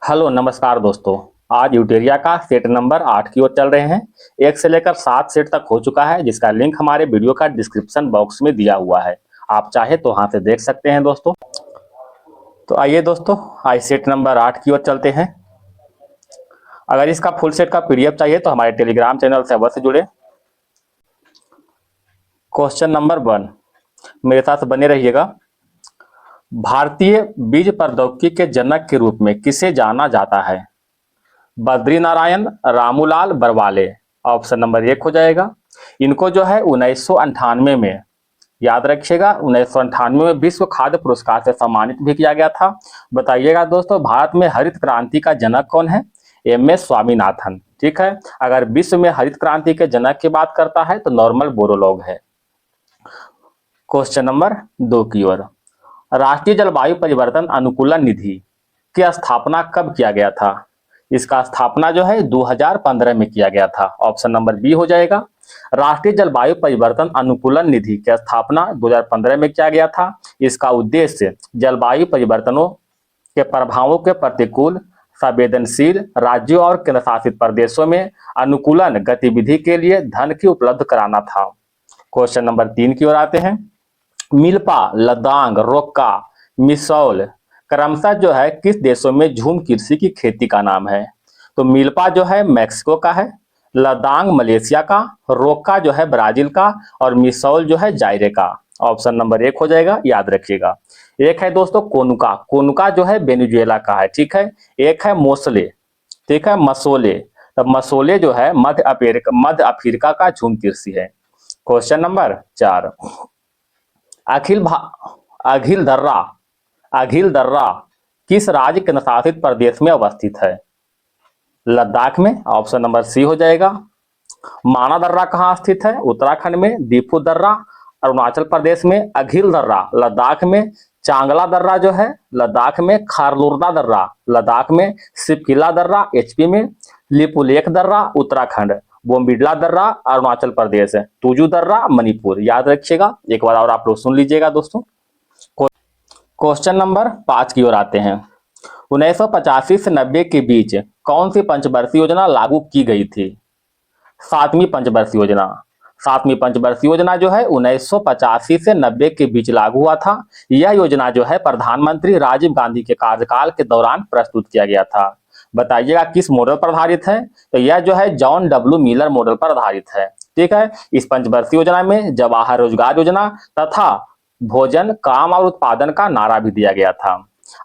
Hello नमस्कार दोस्तों। आज यूटेरिया का सेट नंबर 8 की ओर चल रहे हैं। 1 से लेकर 7 सेट तक हो चुका है, जिसका लिंक हमारे वीडियो का डिस्क्रिप्शन बॉक्स में दिया हुआ है। आप चाहे तो वहां से देख सकते हैं दोस्तों। तो आइए दोस्तों, आज सेट नंबर 8 की ओर चलते हैं। अगर इसका फुल सेट का पीडीएफ चाहिए तो हमारे टेलीग्राम चैनल से अवश्य जुड़े। क्वेश्चन नंबर 1, मेरे साथ बने रहिएगा। भारतीय बीज प्रौद्योगिकी के जनक के रूप में किसे जाना जाता है? बद्री नारायण, रामूलाल बरवाले। ऑप्शन नंबर 1 हो जाएगा। इनको जो है 1998 में, याद रखिएगा, 1998 में विश्व खाद्य पुरस्कार से सम्मानित भी किया गया था। बताइएगा दोस्तों, भारत में हरित क्रांति का जनक कौन है? एम.एस. स्वामीनाथन। ठीक है। अगर विश्व में हरित क्रांति के जनक की बात करता है तो नॉर्मल बोरोलॉग है। क्वेश्चन नंबर 2 की ओर। राष्ट्रीय जलवायु परिवर्तन अनुकूलन निधि की स्थापना कब किया गया था? इसका स्थापना जो है 2015 में किया गया था। ऑप्शन नंबर बी हो जाएगा। राष्ट्रीय जलवायु परिवर्तन अनुकूलन निधि की स्थापना 2015 में किया गया था। इसका उद्देश्य जलवायु परिवर्तनों के प्रभावों के प्रतिकूल संवेदनशील राज्यों और केंद्र शासित प्रदेशों में अनुकूलन गतिविधि के लिए धन की उपलब्ध कराना था। क्वेश्चन नंबर 3 की ओर आते हैं। मिल्पा, लदांग, रोक्का, मिसौल क्रमशः जो है किस देशों में झूम कृषि की खेती का नाम है? तो मिल्पा जो है मैक्सिको का है, लदांग मलेशिया का, रोक्का जो है ब्राजील का और मिसौल जो है जायरे का। ऑप्शन नंबर 1 हो जाएगा, याद रखिएगा। एक है दोस्तों कोनुका, कोनुका जो है वेनेजुएला का है। ठीक है। एक है मोसले, ठीक है, मसोले। तब मसोले जो है मध्य अफ्रीका का झूम कृषि है। Question number 4। अखिल भा अखिल दर्रा अखिल दर्रा किस राज्य केंद्र शासित प्रदेश में अवस्थित है? लद्दाख में। ऑप्शन नंबर सी हो जाएगा। माना दर्रा कहाँ स्थित है? उत्तराखंड में। दीफू दर्रा अरुणाचल प्रदेश में। अघिल दर्रा लद्दाख में। चांगला दर्रा जो है लद्दाख में। खारलुरदा दर्रा लद्दाख में। सिपकिला दर्रा एचपी में। लिपुलेख दर्रा उत्तराखंड। बोम्बिडला दर्रा अरुणाचल प्रदेश है। तुजू दर्रा मणिपुर। याद रखिएगा, एक बार और आप लोग सुन लीजिएगा दोस्तों। क्वेश्चन नंबर 5 की ओर आते हैं। 1985 से 90 के बीच कौन सी पंचवर्षीय योजना लागू की गई थी? 7वीं पंचवर्षीय योजना। 7वीं पंचवर्षीय योजना जो है 1985 से 90 के बीच लागू हुआ था। यह योजना जो है प्रधानमंत्री राजीव गांधी के कार्यकाल के दौरान प्रस्तुत किया गया था। बताइएगा किस मॉडल पर आधारित है? तो यह जो है जॉन डब्ल्यू मिलर मॉडल पर आधारित है। ठीक है। इस पंचवर्षीय योजना में जवाहर रोजगार योजना तथा भोजन, काम और उत्पादन का नारा भी दिया गया था।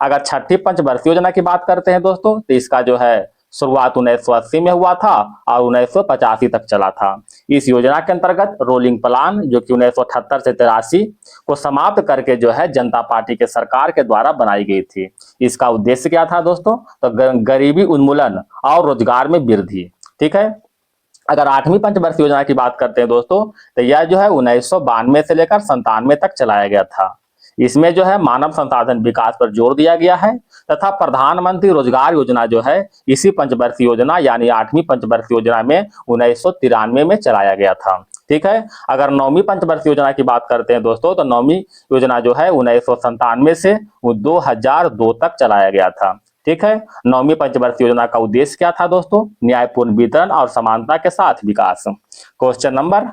अगर छठी पंचवर्षीय योजना की बात करते हैं दोस्तों, तो इसका जो है शुरुआत 1980 में हुआ था और 1985 तक चला था। इस योजना के अंतर्गत रोलिंग प्लान जो कि 1978 से 83 को समाप्त करके जो है जनता पार्टी के सरकार के द्वारा बनाई गई थी। इसका उद्देश्य क्या था दोस्तों? तो गरीबी उन्मूलन और रोजगार में वृद्धि। ठीक है। अगर 8वीं पंचवर्षीय योजना की बात करते हैं दोस्तों, तो यह जो है 1992 से लेकर 97 तक चलाया गया था। इसमें जो है मानव संसाधन विकास पर जोर दिया गया है तथा प्रधानमंत्री रोजगार योजना जो है इसी पंचवर्षीय योजना यानी 8वीं पंचवर्षीय योजना में 1993 में चलाया गया था। ठीक है। अगर 9वीं पंचवर्षीय योजना की बात करते हैं दोस्तों, तो 9वीं योजना जो है 1997 से 2002 तक चलाया गया था। ठीक है। 9वीं पंचवर्षीय योजना का उद्देश्य क्या था दोस्तों? न्यायपूर्ण वितरण और समानता के साथ विकास। क्वेश्चन नंबर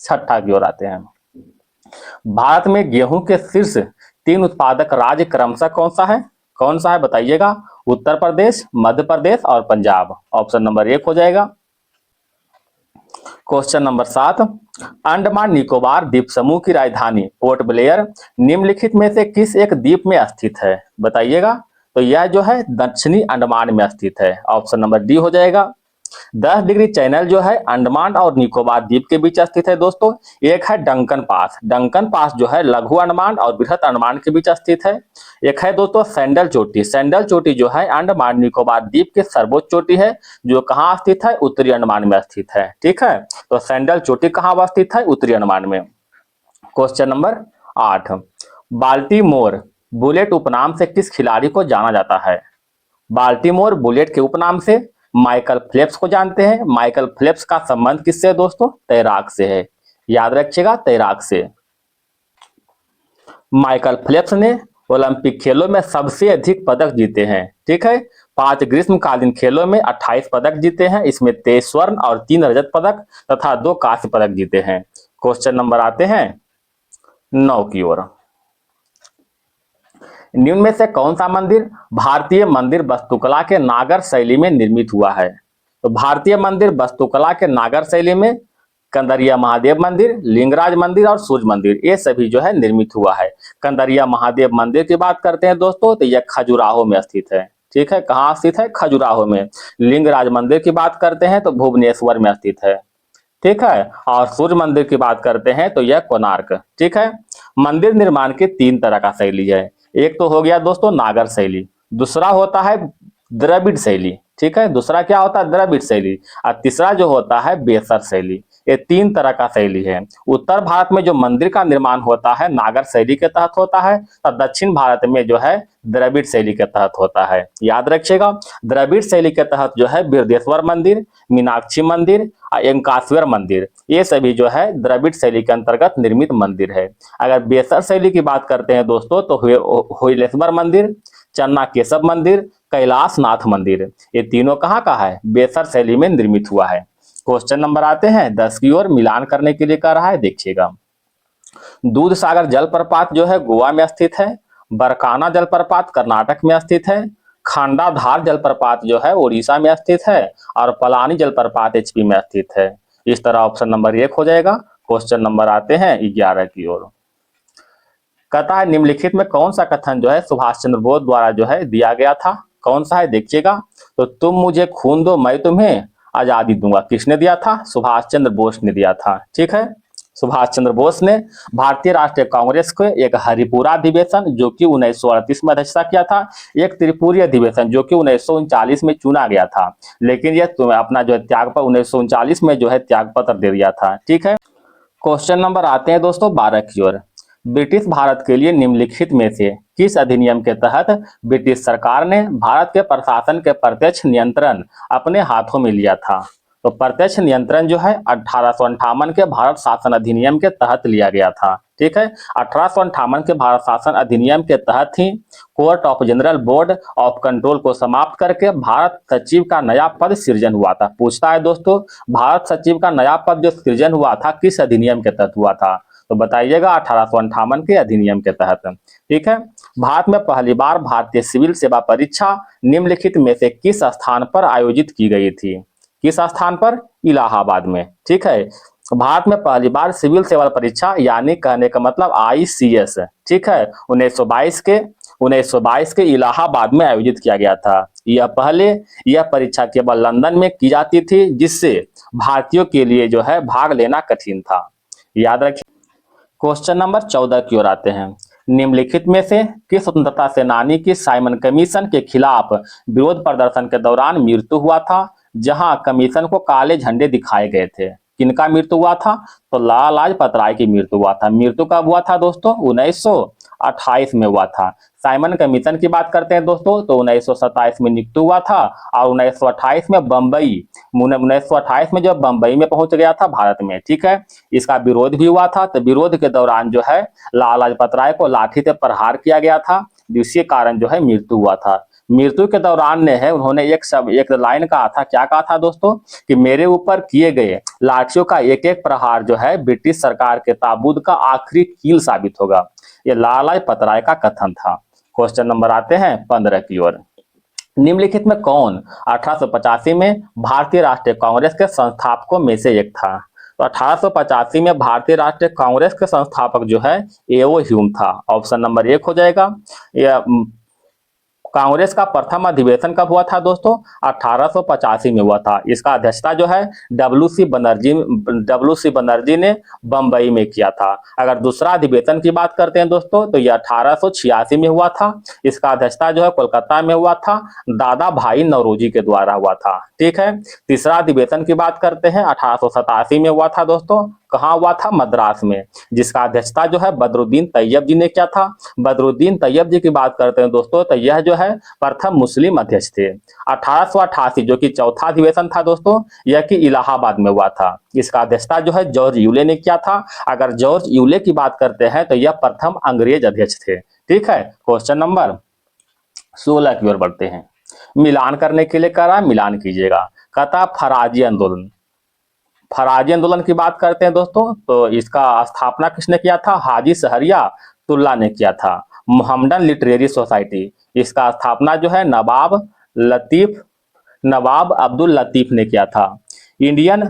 6 की ओर आते हैं। भारत में गेहूं के शीर्ष 3 उत्पादक राज्य क्रमशः कौन सा है बताइएगा? उत्तर प्रदेश, मध्य प्रदेश और पंजाब। ऑप्शन नंबर 1 हो जाएगा। Question number 7। अंडमान निकोबार द्वीप समूह की राजधानी पोर्ट ब्लेयर निम्नलिखित में से किस एक द्वीप में स्थित है? बताइएगा। तो यह जो है दक्षिणी अंडमान में स्थित है। ऑप्शन नंबर डी हो जाएगा। 10 डिग्री चैनल जो है अंडमान और निकोबार द्वीप के बीच स्थित है दोस्तों। एक है डंकन पास। डंकन पास जो है लघु अंडमान और बृहत अंडमान के बीच स्थित है। एक है दोस्तों सैंडल चोटी। सैंडल चोटी जो है अंडमान निकोबार द्वीप की सर्वोच्च चोटी है, जो कहाँ स्थित है? उत्तरी अंडमान में स्थित है। ठीक है। तो सैंडल चोटी कहाँ अवस्थित है? उत्तरी अंडमान में। Question number 8। बाल्टीमोर बुलेट उपनाम से किस खिलाड़ी को जाना जाता है? बाल्टीमोर बुलेट के उपनाम से माइकल फेल्प्स को जानते हैं। माइकल फेल्प्स का संबंध किससे है दोस्तों? तैराक से है। याद रखिएगा, तैराक से। माइकल फेल्प्स ने ओलंपिक खेलों में सबसे अधिक पदक जीते हैं। ठीक है। 5 ग्रीष्मकालीन खेलों में 28 पदक जीते हैं। इसमें 23 स्वर्ण और 3 रजत पदक तथा 2 कांस्य पदक जीते हैं। क्वेश्चन नंबर आते हैं 9 की ओर। निम्न में से कौन सा मंदिर भारतीय मंदिर वास्तुकला के नागर शैली में निर्मित हुआ है? तो भारतीय मंदिर वास्तुकला के नागर शैली में कंदरिया महादेव मंदिर, लिंगराज मंदिर और सूर्य मंदिर, ये सभी जो है निर्मित हुआ है। कंदरिया महादेव मंदिर की बात करते हैं दोस्तों, तो यह खजुराहो में स्थित है। ठीक है, कहाँ स्थित है? खजुराहो में। लिंगराज मंदिर की बात करते हैं तो भुवनेश्वर में स्थित है। ठीक है, और सूर्य मंदिर की बात करते हैं तो यह कोणार्क। ठीक है, मंदिर निर्माण की 3 तरह का शैली है। एक तो हो गया दोस्तों नागर शैली, दूसरा होता है द्रविड़ शैली। ठीक है, दूसरा क्या होता है? द्रविड़ शैली। और तीसरा जो होता है बेसर शैली। ये 3 तरह का शैली है। उत्तर भारत में जो मंदिर का निर्माण होता है नागर शैली के तहत होता है, तो दक्षिण भारत में जो है द्रविड़ शैली के तहत होता है। याद रखिएगा, द्रविड़ शैली के तहत जो है बृहदेश्वर मंदिर, मीनाक्षी मंदिर और एंकाश्वर मंदिर, ये सभी जो है द्रविड़ शैली के अंतर्गत निर्मित मंदिर है। अगर बेसर शैली की बात करते हैं दोस्तों तो होयलेश्वर मंदिर, चन्ना केशव मंदिर, कैलाश नाथ मंदिर, ये तीनों कहाँ का है? बेसर शैली में निर्मित हुआ है। क्वेश्चन नंबर आते हैं 10 की ओर। मिलान करने के लिए कह रहा है, देखिएगा। दूध सागर जलप्रपात जो है गोवा में स्थित है। बरकाना जलप्रपात कर्नाटक में स्थित है। खांडाधार जलप्रपात जो है उड़ीसा में स्थित है। और पलानी जलप्रपात एचपी में स्थित है। इस तरह ऑप्शन नंबर 1 हो जाएगा। क्वेश्चन नंबर आते हैं 11 की ओर। कहता है निम्नलिखित में कौन सा कथन जो है सुभाष चंद्र बोस द्वारा जो है दिया गया था? कौन सा है? देखिएगा। तो तुम मुझे खून दो मैं तुम्हें आजादी दूंगा, किसने दिया था? सुभाष चंद्र बोस ने दिया था। ठीक है, सुभाष चंद्र बोस ने भारतीय राष्ट्रीय कांग्रेस को एक हरिपुरा अधिवेशन जो कि 1938 में अध्यक्षता किया था, एक त्रिपुरी अधिवेशन जो कि 1939 में चुना गया था, लेकिन यह अपना जो है त्याग पर 1939 में जो है त्याग पत्र दे दिया था। ठीक है, क्वेश्चन नंबर आते हैं दोस्तों 12 की ओर। ब्रिटिश भारत के लिए निम्नलिखित में से किस अधिनियम के तहत ब्रिटिश सरकार ने भारत के प्रशासन के प्रत्यक्ष नियंत्रण अपने हाथों में लिया था? तो प्रत्यक्ष नियंत्रण जो है 1858 के भारत शासन अधिनियम के तहत लिया गया था। ठीक है, 1858 के भारत शासन अधिनियम के तहत ही court of general board of control को समाप्त करके भारत सचिव का नया पद सृजन हुआ था। पूछता है दोस्तों, भारत सचिव का नया पद जो सृजन हुआ था किस अधिनियम के तहत हुआ था? तो बताइएगा 1858 के अधिनियम के तहत। ठीक है, भारत में पहली बार भारतीय सिविल सेवा परीक्षा निम्नलिखित में से किस स्थान पर आयोजित की गई थी? किस स्थान पर? इलाहाबाद में। ठीक है, भारत में पहली बार सिविल सेवा परीक्षा यानी कहने का मतलब आईसीएस, ठीक है, 1922 के इलाहाबाद में आयोजित किया गया था। यह परीक्षा केवल लंदन में की जाती थी, जिससे भारतीयों के लिए जो है भाग लेना कठिन था। याद रखिए। क्वेश्चन नंबर 14 की ओर आते हैं। निम्नलिखित में से किस स्वतंत्रता सेनानी की साइमन कमीशन के खिलाफ विरोध प्रदर्शन के दौरान मृत्यु हुआ था, जहां कमीशन को काले झंडे दिखाए गए थे? किनका मृत्यु हुआ था? तो लाला लाजपत राय की मृत्यु हुआ था। मृत्यु कब हुआ था दोस्तों? 1928 में हुआ था। साइमन कमीशन की बात करते हैं दोस्तों तो 1927 में नियुक्त हुआ था और 1928 में जब बंबई में पहुंच गया था भारत में। ठीक है, इसका विरोध भी हुआ था। तो विरोध के दौरान जो है लाला लाजपत राय को लाठी से प्रहार किया गया था, जिसके कारण जो है मृत्यु हुआ था। मृत्यु के दौरान उन्होंने एक लाइन कहा था। क्या कहा था दोस्तों? कि मेरे ऊपर किए गए लाठियों का एक एक प्रहार जो है ब्रिटिश सरकार के ताबूत का आखिरी कील साबित होगा। ये लाला लाजपत राय का कथन था। क्वेश्चन नंबर आते हैं 15 की ओर। निम्नलिखित में कौन 1885 में भारतीय राष्ट्रीय कांग्रेस के संस्थापकों में से एक था? तो 1885 में भारतीय राष्ट्रीय कांग्रेस के संस्थापक जो है एओ ह्यूम था। ऑप्शन नंबर 1 हो जाएगा। यह कांग्रेस का प्रथम अधिवेशन कब हुआ था दोस्तों? 1885 में हुआ था। इसका अध्यक्षता जो है डब्ल्यू सी बनर्जी ने बंबई में किया था। अगर दूसरा अधिवेशन की बात करते हैं दोस्तों तो यह 1886 में हुआ था। इसका अध्यक्षता जो है कोलकाता में हुआ था, दादा भाई नौरोजी के द्वारा हुआ था। ठीक है, तीसरा अधिवेशन की बात करते हैं 1887 में हुआ था दोस्तों। कहाँ हुआ था? मद्रास में, जिसका अध्यक्षता जो है बदरुद्दीन तैयब जी ने किया था। बदरुद्दीन तैयब जी की बात करते हैं दोस्तों तो यह जो है प्रथम मुस्लिम अध्यक्ष थे। 1888 जो कि चौथा अधिवेशन था दोस्तों, यह कि इलाहाबाद में हुआ था। इसका अध्यक्षता जो है जॉर्ज यूले ने किया था। अगर जॉर्ज यूले की बात करते हैं तो यह प्रथम अंग्रेज अध्यक्ष थे। ठीक है, क्वेश्चन नंबर 16 की ओर बढ़ते हैं। मिलान करने के लिए कह रहा है, मिलान कीजिएगा। कहता फराजी आंदोलन, फराजी आंदोलन की बात करते हैं दोस्तों, तो इसका स्थापना किसने किया था? हाजी सहरिया तुल्ला ने किया था। मोहम्मदन लिटरेरी सोसाइटी, इसका स्थापना जो है नवाब अब्दुल लतीफ ने किया था। Indian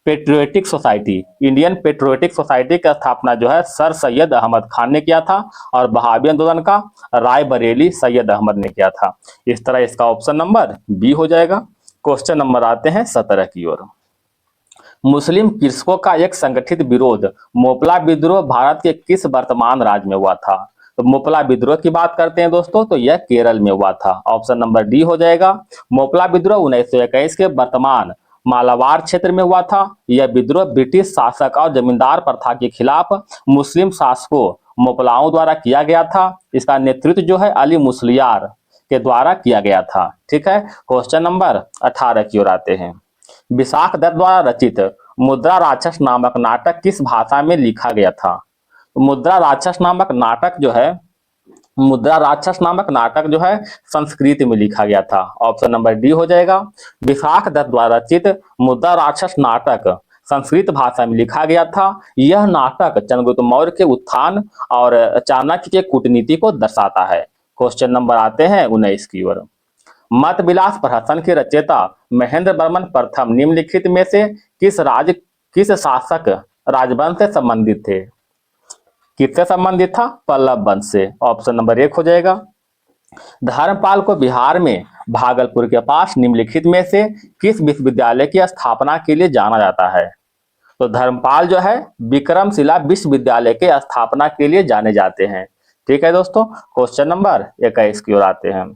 patriotic society, Indian patriotic society की स्थापना जो है सर सैयद अहमद खान ने किया था, और बहावी आंदोलन का राय बरेली सैयद अहमद ने किया था। इस तरह इसका ऑप्शन नंबर बी हो जाएगा। क्वेश्चन नंबर आते हैं 17 की ओर। मुस्लिम कृषकों का एक संगठित विरोध मोपला विद्रोह भारत के किस वर्तमान राज्य में हुआ था? तो मोपला विद्रोह की बात करते हैं दोस्तों, तो यह केरल में हुआ था। ऑप्शन नंबर डी हो जाएगा। मोपला विद्रोह 1921 के वर्तमान मालाबार क्षेत्र में हुआ था। यह विद्रोह ब्रिटिश शासक और जमींदार प्रथा के खिलाफ मुस्लिम शासकों मोपलाओं द्वारा किया गया था। इसका नेतृत्व जो है अली मुसलियार के द्वारा किया गया था। ठीक है, क्वेश्चन नंबर 18 की ओर आते हैं। विशाख दत्त द्वारा रचित मुद्रा राक्षस नामक नाटक किस भाषा में लिखा गया था? मुद्रा राक्षस नामक नाटक जो है, मुद्रा राक्षस नामक नाटक जो है संस्कृत में लिखा गया था। ऑप्शन नंबर डी हो जाएगा। विशाख दत्त द्वारा रचित मुद्रा राक्षस नाटक संस्कृत भाषा में लिखा गया था। यह नाटक चंद्रगुप्त मौर्य के उत्थान और चाणक्य के कूटनीति को दर्शाता है। क्वेश्चन नंबर आते हैं 19 की ओर। मत विलास प्रहसन के रचयिता महेंद्र वर्मन प्रथम निम्नलिखित में से किस शासक राजवंश से संबंधित थे? किससे संबंधित था? पल्लव वंश से। ऑप्शन नंबर 1 हो जाएगा। धर्मपाल को बिहार में भागलपुर के पास निम्नलिखित में से किस विश्वविद्यालय की स्थापना के लिए जाना जाता है? तो धर्मपाल जो है विक्रमशिला विश्वविद्यालय के स्थापना के लिए जाने जाते हैं। ठीक है दोस्तों, क्वेश्चन नंबर 21 की ओर आते हैं।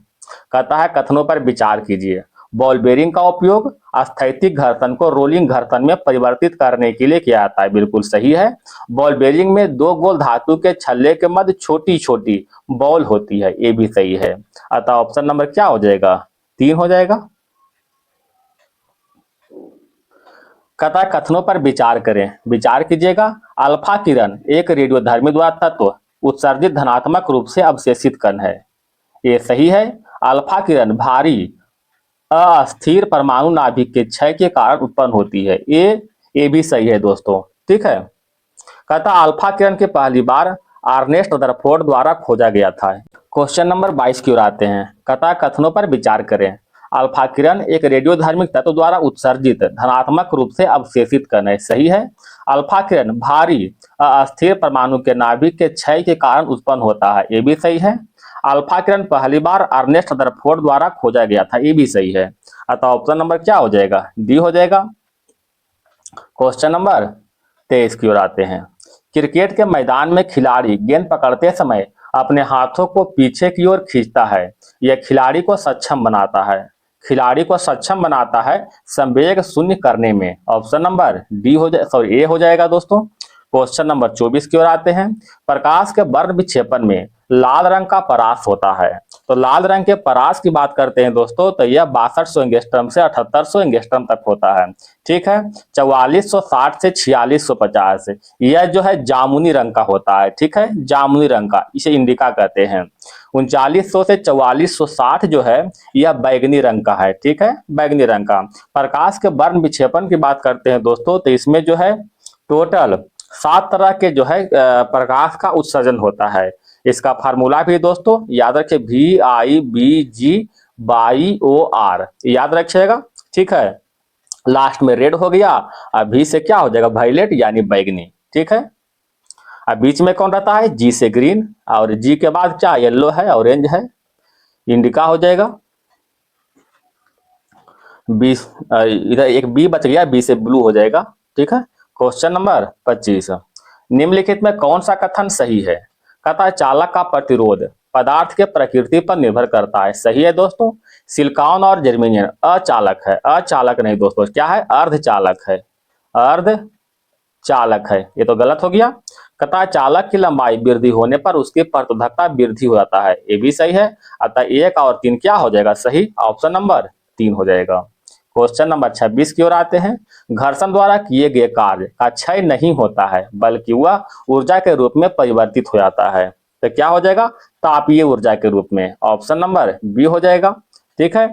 कहता है कथनों पर विचार कीजिए। बॉल बेरिंग का उपयोग स्थैतिक घर्षण को रोलिंग घर्षण में परिवर्तित करने के लिए किया जाता है। बिल्कुल सही है। बॉल बेरिंग में दो गोल धातु के छल्ले के मध्य छोटी छोटी बॉल होती है, ये भी सही है। अतः ऑप्शन नंबर क्या हो जाएगा? 3 हो जाएगा। कहता है कथनों पर विचार करें, विचार कीजिएगा। अल्फा किरण एक रेडियोधर्मी द्वारा तत्व उत्सर्जित धनात्मक रूप से अवशेषित कण है, ये सही है। अल्फा किरण भारी अस्थिर परमाणु नाभिक के क्षय के कारण उत्पन्न होती है, ये भी सही है दोस्तों। ठीक है। कहता अल्फा किरण के पहली बार अर्नेस्ट रदरफोर्ड द्वारा खोजा गया था। क्वेश्चन नंबर 22 की ओर आते हैं। कहता कथनों पर विचार करें। अल्फा किरण एक रेडियोधर्मिक तत्व द्वारा उत्सर्जित धनात्मक रूप से अवशेषित कण है, सही है। अल्फा किरण भारी अस्थिर परमाणु के नाभिक के क्षय के कारण उत्पन्न होता है, ये भी सही है। अल्फा किरण पहली बार अर्नेस्ट रदरफोर्ड द्वारा खोजा गया था, ये भी सही है। अतः ऑप्शन नंबर क्या हो जाएगा? डी हो जाएगा। क्वेश्चन नंबर 23 की ओर आते हैं। क्रिकेट के मैदान में खिलाड़ी गेंद पकड़ते समय अपने हाथों को पीछे की ओर खींचता है, यह खिलाड़ी को सक्षम बनाता है, खिलाड़ी को सक्षम बनाता है संवेग शून्य करने में। ऑप्शन नंबर डी हो जाए, सॉरी ए हो जाएगा दोस्तों। क्वेश्चन नंबर 24 की ओर आते हैं। प्रकाश के वर्ण विक्षेपण में लाल रंग का परास होता है, तो लाल रंग के परास की बात करते हैं दोस्तों, तो यह 6200 एंगस्ट्रम से 7800 एंगस्ट्रम तक होता है। ठीक है। 4460 से 4650 यह जो है जामुनी रंग का होता है। ठीक है, जामुनी रंग का, इसे इंडिका कहते हैं। 3900 से 4460 जो है यह बैगनी रंग का है। ठीक है, बैगनी रंग का। प्रकाश के वर्ण विक्षेपण की बात करते हैं दोस्तों, तो इसमें जो है टोटल 7 तरह के जो है प्रकाश का उत्सर्जन होता है। इसका फार्मूला भी दोस्तों याद रखिए, VIBG/OR याद रखिएगा। ठीक है, लास्ट में रेड हो गया, अब भी से क्या हो जाएगा? वायलेट यानी बैगनी। ठीक है, अब बीच में कौन रहता है? जी से ग्रीन, और जी के बाद क्या? येलो है, ऑरेंज है, इंडिका हो जाएगा। बी, इधर एक बी बच गया, बी से ब्लू हो जाएगा। ठीक है। Question number 25। निम्नलिखित में कौन सा कथन सही है? कहता है चालक का प्रतिरोध पदार्थ के प्रकृति पर निर्भर करता है, सही है दोस्तों। सिलिकॉन और जर्मेनियम अचालक है, अचालक नहीं दोस्तों, क्या है? अर्धचालक है, अर्धचालक है, ये तो गलत हो गया। कहता है चालक की लंबाई वृद्धि होने पर उसकी प्रतिरोधकता वृद्धि हो जाता है, ये भी सही है। अतः 1 और 3 क्या हो जाएगा? सही। ऑप्शन नंबर 3 हो जाएगा। क्वेश्चन नंबर 26 की ओर आते हैं। घर्षण द्वारा किए गए कार्य का क्षय नहीं होता है, बल्कि वह ऊर्जा के रूप में परिवर्तित हो जाता है, तो क्या हो जाएगा? तापीय ऊर्जा के रूप में। ऑप्शन नंबर बी हो जाएगा। ठीक है।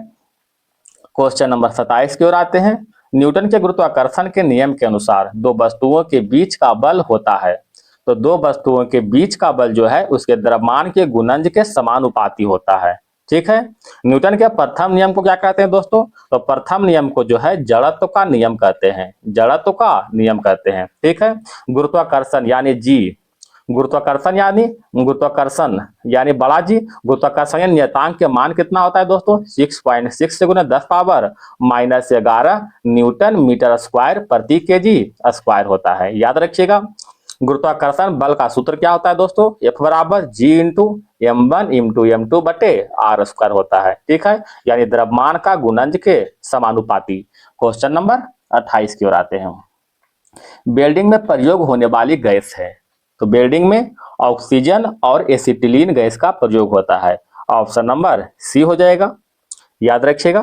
क्वेश्चन नंबर 27 की ओर आते हैं। न्यूटन के गुरुत्वाकर्षण के नियम के अनुसार दो वस्तुओं के बीच का बल होता है। तो दो वस्तुओं के बीच का बल जो है उसके द्रव्यमान के गुणज के समानुपाती होता है। ठीक है। न्यूटन के प्रथम नियम को क्या कहते हैं दोस्तों? तो प्रथम नियम को जो है जड़त्व का नियम कहते हैं, जड़त्व का नियम कहते हैं। ठीक है। गुरुत्वाकर्षण यानी जी, गुरुत्वाकर्षण यानी बड़ा जी, गुरुत्वाकर्षण नियतांक के मान कितना होता है दोस्तों? 6.6 से गुना 10 पावर -11 न्यूटन मीटर स्क्वायर प्रति केजी स्क्वायर होता है। याद रखिएगा, गुरुत्वाकर्षण बल का सूत्र क्या होता है दोस्तों? F बराबर G into M1 into M2 बटे R स्क्वायर होता है। ठीक है, यानी द्रव्यमान का गुणज के समानुपाती। क्वेश्चन नंबर 28 की ओर आते हैं। वेल्डिंग में प्रयोग होने वाली गैस है। तो वेल्डिंग में ऑक्सीजन और एसिटिलीन गैस का प्रयोग होता है। ऑप्शन नंबर सी हो जाएगा, याद रखिएगा।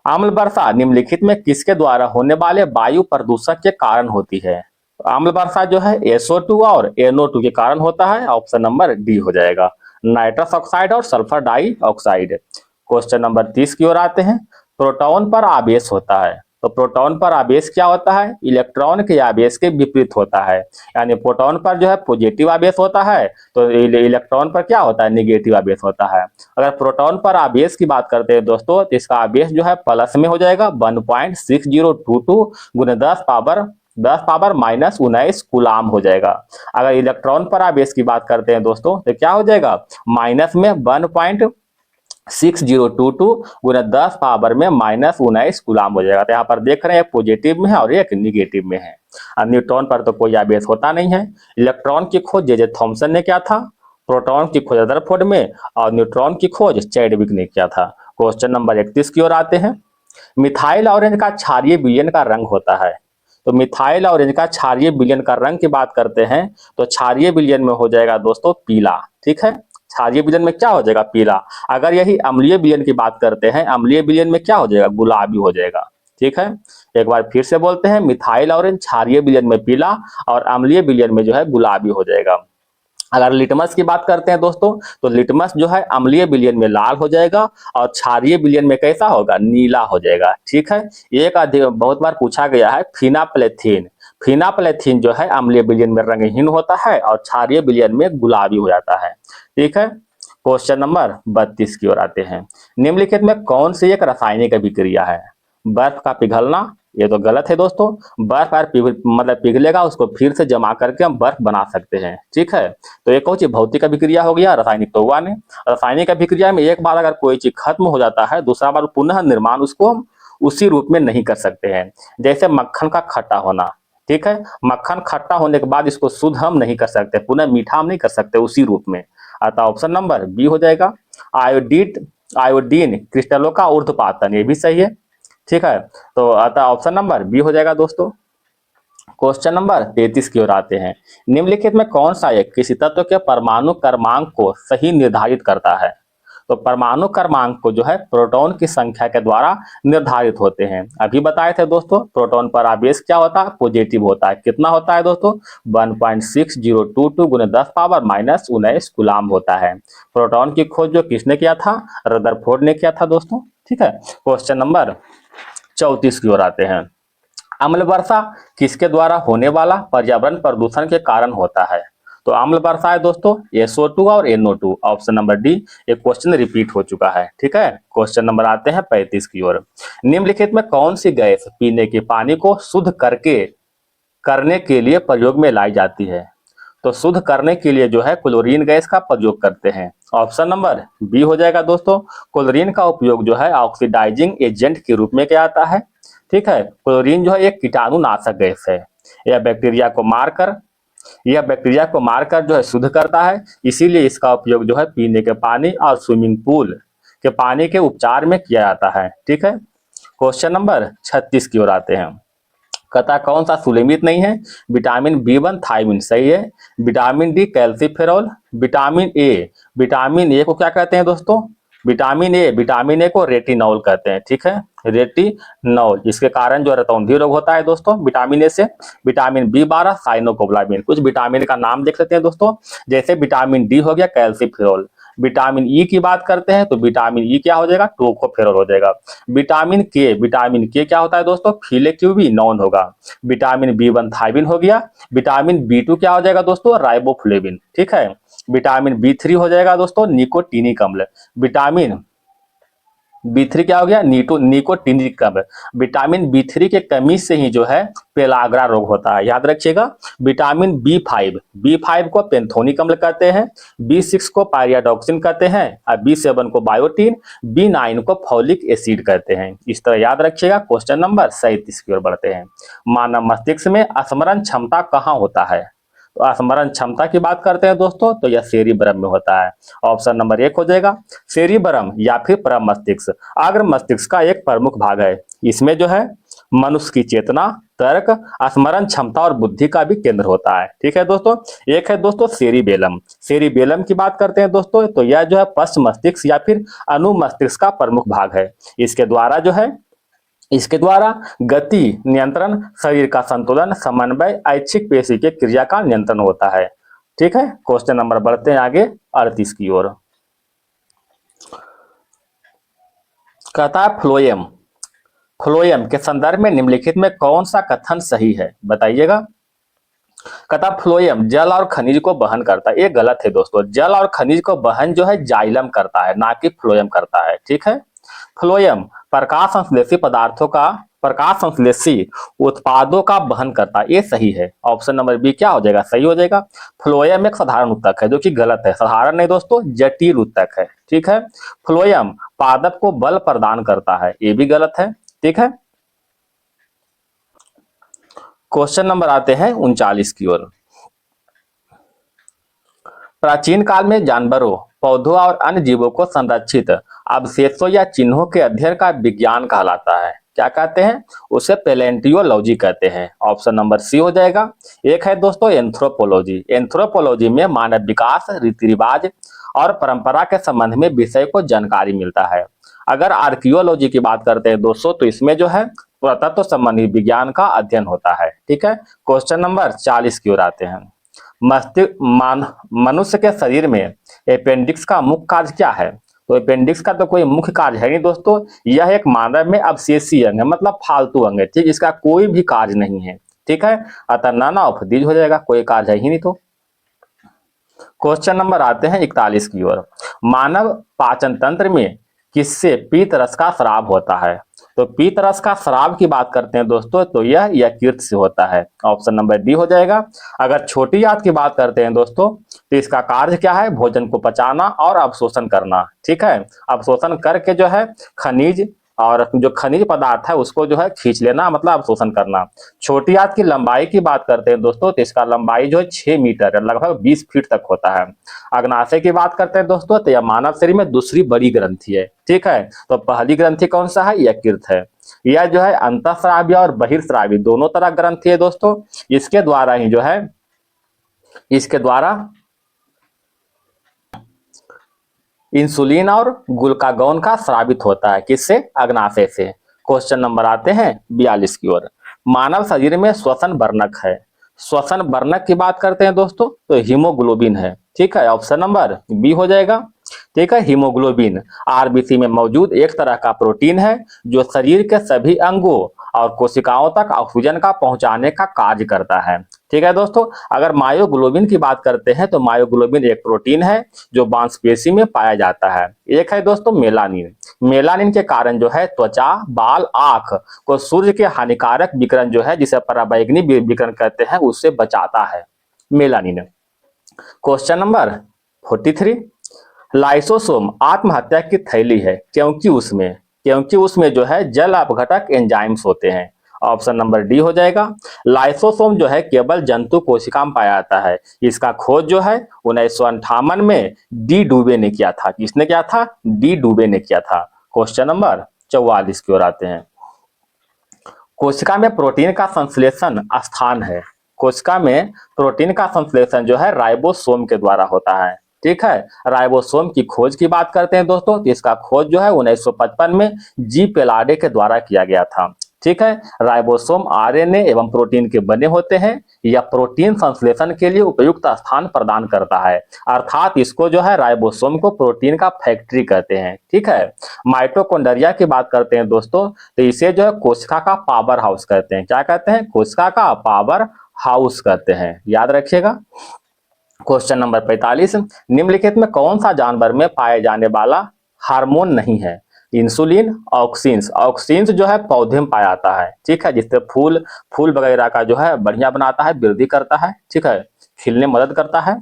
अम्ल वर्षा निम्नलिखित में किसके द्वारा होने वाले वायु प्रदूषण के कारण होती है? अम्ल वर्षा जो है SO2 और NO2 के कारण होता है। ऑप्शन नंबर डी हो जाएगा, नाइट्रस ऑक्साइड और सल्फर डाइऑक्साइड। क्वेश्चन नंबर 30 की ओर आते हैं। प्रोटॉन पर आवेश होता है। तो प्रोटॉन पर आवेश क्या होता है? इलेक्ट्रॉन के आवेश के विपरीत होता है। यानी प्रोटॉन पर जो है पॉजिटिव आवेश होता है, तो इलेक्ट्रॉन पर क्या होता है? नेगेटिव आवेश होता है। अगर प्रोटॉन पर आवेश की बात करते हैं दोस्तों, तो इसका आवेश जो है प्लस में हो जाएगा 1.6022 गुने 10 पावर -19 कूलाम हो जाएगा। अगर इलेक्ट्रॉन पर आवेश की बात करते हैं दोस्तों, तो क्या हो जाएगा? माइनस में 1.6022 गुना 10 पावर में -19 कूलाम हो जाएगा। तो यहाँ पर देख रहे हैं एक पॉजिटिव में है और एक निगेटिव में है। न्यूट्रॉन पर तो कोई आवेश होता नहीं है। इलेक्ट्रॉन की खोज जे थॉमसन ने किया था, प्रोटॉन की खोज रदरफोर्ड में, और न्यूट्रॉन की खोज चैडविक ने किया था। क्वेश्चन नंबर 31 की ओर आते हैं। मिथाइल ऑरेंज का क्षारीय विलयन का रंग होता है। तो मिथाइल ऑरेंज का क्षारीय विलयन का रंग की बात करते हैं, तो क्षारीय विलयन में हो जाएगा दोस्तों पीला। ठीक है, क्षारीय विलयन में क्या हो जाएगा? पीला। अगर यही अम्लीय विलयन की बात करते हैं, अम्लीय विलयन में क्या हो जाएगा? गुलाबी हो जाएगा। ठीक है, एक बार फिर से बोलते हैं, मिथाइल ऑरेंज क्षारीय विलयन में पीला और अम्लीय विलयन में जो है गुलाबी हो जाएगा। अगर लिटमस की बात करते हैं दोस्तों, तो लिटमस जो है अम्लीय विलयन में लाल हो जाएगा और क्षारीय विलयन में कैसा होगा? नीला हो जाएगा। ठीक है, एक बहुत बार पूछा गया है फिनाप्लेथीन। फिनाप्लेथीन जो है अम्लीय विलयन में रंगहीन होता है और क्षारीय विलयन में गुलाबी हो जाता है। ठीक है, क्वेश्चन नंबर 32 की ओर आते हैं। निम्नलिखित में कौन सी एक रासायनिक अभिक्रिया है? बर्फ का पिघलना, ये तो गलत है दोस्तों। बर्फ मतलब पिघलेगा, उसको फिर से जमा करके हम बर्फ बना सकते हैं। ठीक है, तो एक चीज भौतिक अभिक्रिया हो गया, रासायनिक तो हुआ नहीं। रासायनिक अभिक्रिया में एक बार अगर कोई चीज खत्म हो जाता है, दूसरा बार पुनः निर्माण उसको हम उसी रूप में नहीं कर सकते हैं। जैसे मक्खन का खट्टा होना। ठीक है, मक्खन खट्टा होने के बाद इसको शुद्ध हम नहीं कर सकते, पुनः मीठा हम नहीं कर सकते उसी रूप में। अतः ऑप्शन नंबर बी हो जाएगा। आयोडीन क्रिस्टलों का ऊर्ध्वपातन, ये भी सही है। ठीक है, तो अतः ऑप्शन नंबर बी हो जाएगा दोस्तों। क्वेश्चन नंबर 33 की ओर आते हैं। निम्नलिखित में कौन सा एक किसी तत्व के परमाणु क्रमांक को सही निर्धारित करता है? तो परमाणु क्रमांक को जो है प्रोटॉन की संख्या के द्वारा निर्धारित होते हैं। अभी बताए थे दोस्तों, प्रोटॉन पर आवेश क्या होता है? पॉजिटिव होता है। कितना होता है दोस्तों? 1.6022 गुने 10 पावर -19 कूलाम होता है। प्रोटॉन की खोज जो किसने किया था? रदरफोर्ड ने किया था दोस्तों। ठीक है, क्वेश्चन नंबर 34 की ओर आते हैं। अम्ल वर्षा किसके द्वारा होने वाला पर्यावरण प्रदूषण के कारण होता है? तो अम्ल वर्षा है दोस्तों SO2 और NO2। Option number D. एक क्वेश्चन रिपीट हो चुका है। ठीक है, क्वेश्चन नंबर आते हैं 35 की ओर। निम्नलिखित में कौन सी गैस पीने के पानी को शुद्ध करने के लिए प्रयोग में लाई जाती है? तो शुद्ध करने के लिए जो है क्लोरीन गैस का प्रयोग करते हैं। ऑप्शन नंबर बी हो जाएगा दोस्तों। क्लोरीन का उपयोग जो है ऑक्सीडाइजिंग एजेंट के रूप में किया जाता है। ठीक है, क्लोरीन जो है एक कीटाणुनाशक गैस है। यह बैक्टीरिया को मारकर जो है शुद्ध करता है। इसीलिए इसका उपयोग जो है पीने के पानी और स्विमिंग पूल के पानी के उपचार में किया जाता है। ठीक है, क्वेश्चन नंबर 36 की ओर आते हैं। कथा कौन सा सुलेमित नहीं है? विटामिन B1 थायमिन सही है। Vitamin D calciferol. Vitamin A को क्या कहते हैं दोस्तों? विटामिन ए को रेटिनॉल कहते हैं। ठीक है, रेटिनॉल, इसके कारण जो रतौंधी रोग होता है दोस्तों विटामिन ए से। Vitamin B12 साइनोकोब्लामिन। कुछ विटामिन का नाम देख सकते हैं दोस्तों, जैसे विटामिन डी हो गया कैल्सीफेरॉल, विटामिन ई की बात करते हैं तो विटामिन ई क्या हो जाएगा, टोकोफेरोल हो जाएगा। विटामिन के क्या होता है दोस्तों, फिलेक्यूबी नॉन होगा। विटामिन बी1 थायमिन हो गया। विटामिन बी2 क्या हो जाएगा दोस्तों, राइबोफ्लेविन, ठीक है। विटामिन बी3 हो जाएगा दोस्तों निकोटीनिक अम्ल। विटामिन बी3 क्या हो गया, निकोटीनिक अम्ल। विटामिन बी3 के कमी से ही जो है पेलाग्रा रोग होता है, याद रखिएगा। विटामिन बी5 को पेंथोनिक अम्ल कहते हैं। बी6 को पायरियाडॉक्सिन कहते हैं और बी7 को बायोटीन, बी9 को फॉलिक एसिड कहते हैं। इस तरह याद रखिएगा। क्वेश्चन नंबर 37 की ओर बढ़ते हैं। मानव मस्तिष्क में स्मरण क्षमता कहाँ होता है, तो स्मरण क्षमता की बात करते हैं दोस्तों तो यह सेरिब्रम में होता है। ऑप्शन नंबर 1 हो जाएगा सेरिब्रम या फिर परमस्तिष्क। अग्र मस्तिष्क का एक प्रमुख भाग है। इसमें जो है मनुष्य की चेतना, तर्क, स्मरण क्षमता और बुद्धि का भी केंद्र होता है, ठीक है दोस्तों। एक है दोस्तों सेरिबेलम की बात करते हैं दोस्तों तो यह जो है पश्च मस्तिष्क या फिर अनुमस्तिष्क का प्रमुख भाग है। इसके द्वारा गति नियंत्रण, शरीर का संतुलन, समन्वय, ऐच्छिक पेशी के क्रिया का नियंत्रण होता है, ठीक है। क्वेश्चन नंबर बढ़ते हैं आगे 38 की ओर। कहता है फ्लोएम के संदर्भ में निम्नलिखित में कौन सा कथन सही है, बताइएगा। कहता फ्लोएम जल और खनिज को वहन करता है, ये गलत है दोस्तों। जल और खनिज को वहन जो है जाइलम करता है, ना कि फ्लोएम करता है, ठीक है। फ्लोएम प्रकाश संश्लेषी उत्पादों का वहन करता है, ये सही है। ऑप्शन नंबर बी क्या हो जाएगा, सही हो जाएगा। फ्लोएम एक साधारण उत्तक है, जो कि गलत है। साधारण नहीं दोस्तों, जटिल उत्तक है, ठीक है। फ्लोएम पादप को बल प्रदान करता है, ये भी गलत है, ठीक है। क्वेश्चन नंबर आते हैं 39 की ओर। प्राचीन काल में जानवरों, पौधों और अन्य जीवों को संरक्षित अवशेषों या चिन्हों के अध्ययन का विज्ञान कहलाता है, क्या कहते हैं, उसे पैलेंटियोलॉजी कहते हैं। ऑप्शन नंबर सी हो जाएगा। एक है दोस्तों एंथ्रोपोलॉजी में मानव विकास, रीति रिवाज और परंपरा के संबंध में विषय को जानकारी मिलता है। अगर आर्कियोलॉजी की बात करते हैं दोस्तों तो इसमें जो है पुरातत्व संबंधी विज्ञान का अध्ययन होता है, ठीक है। क्वेश्चन नंबर 40 की ओर आते हैं। मनुष्य के शरीर में अपेंडिक्स का मुख्य कार्य क्या है, तो अपेंडिक्स का तो कोई मुख्य कार्य है नहीं दोस्तों। यह एक मानव में अवशेषीय अंग है, मतलब फालतू अंग है, ठीक। इसका कोई भी कार्य नहीं है, ठीक है। अतः नाना उपदीज हो जाएगा, कोई कार्य है ही नहीं। तो क्वेश्चन नंबर आते हैं 41 की ओर। मानव पाचन तंत्र में किससे पीत रस का स्राव होता है, तो पीत रस का स्राव की बात करते हैं दोस्तों तो यह यकृत से होता है। ऑप्शन नंबर डी हो जाएगा। अगर छोटी आंत की बात करते हैं दोस्तों तो इसका कार्य क्या है, भोजन को पचाना और अवशोषण करना, ठीक है। अवशोषण करके जो है खनिज और जो खनिज पदार्थ है उसको जो है खींच लेना, मतलब अवशोषण करना। छोटी आंत की लंबाई की बात करते हैं दोस्तों तो इसका लंबाई जो है 6 मीटर, लगभग 20 फीट तक होता है। अग्नाशय की बात करते हैं दोस्तों तो यह मानव शरीर में दूसरी बड़ी ग्रंथि है, ठीक है। तो पहली ग्रंथि कौन सा है, यकृत है। यह जो है अंतःस्रावी और बहिर्स्रावी दोनों तरह ग्रंथि है दोस्तों। इसके द्वारा ही जो है इंसुलिन और ग्लूकागॉन का स्रावित होता है, किससे, अग्नाशय से। क्वेश्चन नंबर आते हैं 42 की ओर। मानव शरीर में श्वसन वर्णक है। श्वसन वर्णक की बात करते हैं दोस्तों तो हीमोग्लोबिन है, ठीक है। ऑप्शन नंबर बी हो जाएगा, ठीक है। हीमोग्लोबिन आरबीसी में मौजूद एक तरह का प्रोटीन है जो शरीर के सभी अंगों और कोशिकाओं तक ऑक्सीजन का पहुंचाने का कार्य करता है, ठीक है दोस्तों। अगर मायोग्लोबिन की बात करते हैं तो मायोग्लोबिन एक प्रोटीन है जो मांसपेशी में पाया जाता है। एक है दोस्तों मेलानिन के कारण जो है त्वचा, बाल, आंख को सूर्य के हानिकारक विकिरण जो है जिसे पराबैंगनी विकिरण कहते हैं उससे बचाता है, मेलानिन। Question number 43। लाइसोसोम आत्महत्या की थैली है क्योंकि उसमें जो है जल अपघटक एंजाइम्स होते हैं। ऑप्शन नंबर डी हो जाएगा। लाइसोसोम जो है केवल जंतु कोशिका में पाया जाता है। इसका खोज जो है 1958 में डी डुबे ने किया था। किसने किया था, डी डुबे ने किया था। क्वेश्चन नंबर 44 की ओर आते हैं। कोशिका में प्रोटीन का संश्लेषण स्थान है। कोशिका में प्रोटीन का संश्लेषण जो है राइबोसोम के द्वारा होता है, ठीक है। राइबोसोम की खोज की बात करते हैं दोस्तों तो इसका खोज जो है 1955 में जी पेलाडे के द्वारा किया गया था। ठीक है। राइबोसोम आरएनए एवं प्रोटीन के बने होते हैं। यह प्रोटीन संश्लेषण के लिए उपयुक्त स्थान प्रदान करता है, अर्थात इसको जो है राइबोसोम को प्रोटीन का फैक्ट्री कहते हैं, ठीक है। माइटोकॉन्ड्रिया की बात करते हैं दोस्तों, तो इसे जो है कोशिका का पावर हाउस कहते हैं। क्या कहते हैं? कोशिका का पावर हाउस कहते हैं, याद रखिएगा। क्वेश्चन नंबर 45, निम्नलिखित में कौन सा जानवर में पाए जाने वाला हार्मोन नहीं है? Insulin, auxins. ऑक्सिन्स जो है पौधे में पाया जाता है, ठीक है, जिससे फूल फूल वगैरह का जो है बढ़िया बनाता है, वृद्धि करता है, ठीक है, खिलने में मदद करता है।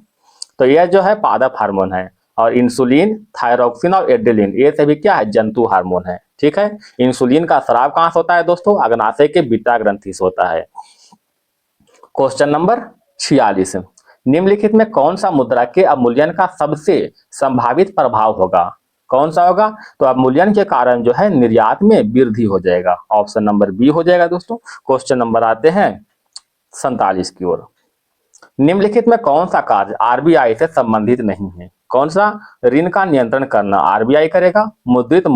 तो यह जो है पादप हार्मोन है। और इंसुलिन, थायरोक्सिन और एड्रेलिन ये सभी क्या है? जंतु हार्मोन है, ठीक है। इंसुलिन का स्राव कहां से होता है दोस्तों? अग्नाशय के बीटा ग्रंथि से होता है। क्वेश्चन नंबर 46, निम्नलिखित में कौन सा मुद्रा के अवमूल्यन का सबसे संभावित प्रभाव होगा? कौन सा होगा? तो अवमूल्यन के कारण जो है निर्यात में वृद्धि हो जाएगा। ऑप्शन नंबर बी हो जाएगा दोस्तों। क्वेश्चन नंबर आते हैं 47 की ओर। निम्नलिखित में कौन सा कार्य आरबीआई से संबंधित नहीं है? कौन सा? ऋण का नियंत्रण करना आरबीआई करेगा। मुद्रित